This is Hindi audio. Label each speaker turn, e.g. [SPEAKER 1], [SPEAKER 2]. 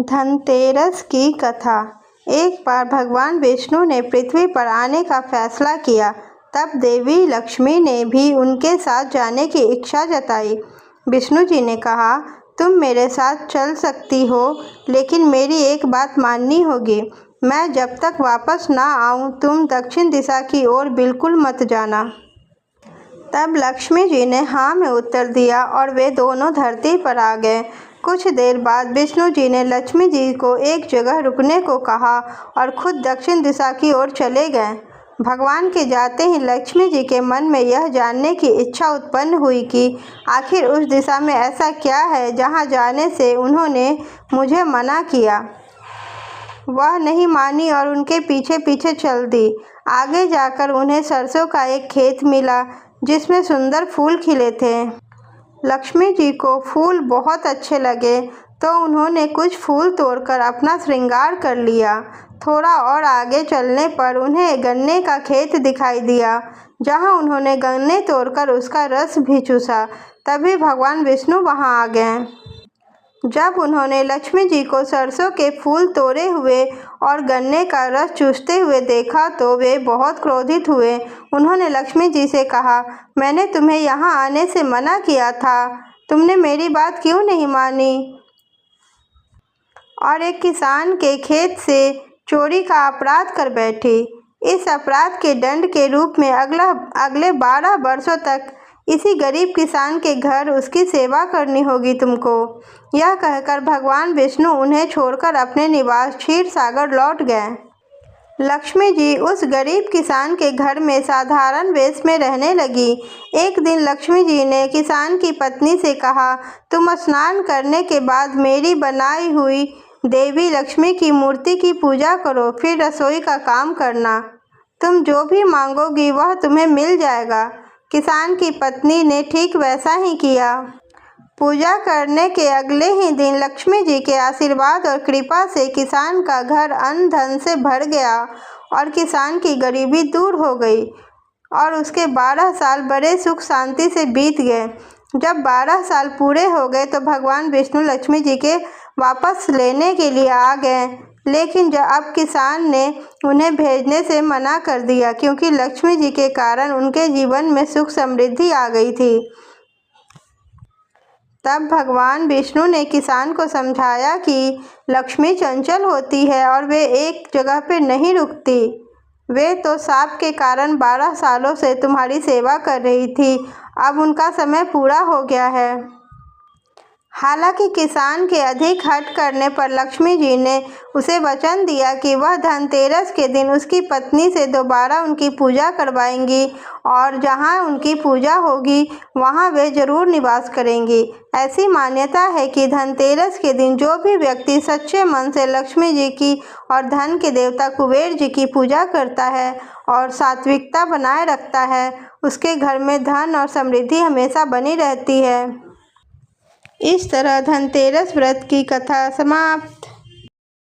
[SPEAKER 1] धनतेरस की कथा। एक बार भगवान विष्णु ने पृथ्वी पर आने का फैसला किया। तब देवी लक्ष्मी ने भी उनके साथ जाने की इच्छा जताई। विष्णु जी ने कहा, तुम मेरे साथ चल सकती हो, लेकिन मेरी एक बात माननी होगी। मैं जब तक वापस ना आऊं, तुम दक्षिण दिशा की ओर बिल्कुल मत जाना। तब लक्ष्मी जी ने हाँ में उत्तर दिया और वे दोनों धरती पर आ गए। कुछ देर बाद विष्णु जी ने लक्ष्मी जी को एक जगह रुकने को कहा और खुद दक्षिण दिशा की ओर चले गए। भगवान के जाते ही लक्ष्मी जी के मन में यह जानने की इच्छा उत्पन्न हुई कि आखिर उस दिशा में ऐसा क्या है जहाँ जाने से उन्होंने मुझे मना किया। वह नहीं मानी और उनके पीछे पीछे चल दी। आगे जाकर उन्हें सरसों का एक खेत मिला जिसमें सुंदर फूल खिले थे। लक्ष्मी जी को फूल बहुत अच्छे लगे तो उन्होंने कुछ फूल तोड़कर अपना श्रृंगार कर लिया। थोड़ा और आगे चलने पर उन्हें गन्ने का खेत दिखाई दिया, जहां उन्होंने गन्ने तोड़कर उसका रस भी चूसा। तभी भगवान विष्णु वहां आ गए। जब उन्होंने लक्ष्मी जी को सरसों के फूल तोड़े हुए और गन्ने का रस चूसते हुए देखा तो वे बहुत क्रोधित हुए। उन्होंने लक्ष्मी जी से कहा, मैंने तुम्हें यहाँ आने से मना किया था, तुमने मेरी बात क्यों नहीं मानी और एक किसान के खेत से चोरी का अपराध कर बैठी। इस अपराध के दंड के रूप में अगले 12 वर्षों तक इसी गरीब किसान के घर उसकी सेवा करनी होगी तुमको। यह कहकर भगवान विष्णु उन्हें छोड़कर अपने निवास क्षीर सागर लौट गए। लक्ष्मी जी उस गरीब किसान के घर में साधारण वेश में रहने लगी। एक दिन लक्ष्मी जी ने किसान की पत्नी से कहा, तुम स्नान करने के बाद मेरी बनाई हुई देवी लक्ष्मी की मूर्ति की पूजा करो, फिर रसोई का काम करना। तुम जो भी मांगोगी वह तुम्हें मिल जाएगा। किसान की पत्नी ने ठीक वैसा ही किया। पूजा करने के अगले ही दिन लक्ष्मी जी के आशीर्वाद और कृपा से किसान का घर अन्न धन से भर गया और किसान की गरीबी दूर हो गई और उसके 12 साल बड़े सुख शांति से बीत गए। जब 12 साल पूरे हो गए तो भगवान विष्णु लक्ष्मी जी के वापस लेने के लिए आ गए, लेकिन अब किसान ने उन्हें भेजने से मना कर दिया क्योंकि लक्ष्मी जी के कारण उनके जीवन में सुख समृद्धि आ गई थी। तब भगवान विष्णु ने किसान को समझाया कि लक्ष्मी चंचल होती है और वे एक जगह पर नहीं रुकती। वे तो शाप के कारण 12 सालों से तुम्हारी सेवा कर रही थी, अब उनका समय पूरा हो गया है। हालांकि किसान के अधिक हठ करने पर लक्ष्मी जी ने उसे वचन दिया कि वह धनतेरस के दिन उसकी पत्नी से दोबारा उनकी पूजा करवाएंगी और जहां उनकी पूजा होगी वहां वे जरूर निवास करेंगी। ऐसी मान्यता है कि धनतेरस के दिन जो भी व्यक्ति सच्चे मन से लक्ष्मी जी की और धन के देवता कुबेर जी की पूजा करता है और सात्विकता बनाए रखता है, उसके घर में धन और समृद्धि हमेशा बनी रहती है। इस तरह धनतेरस व्रत की कथा समाप्त।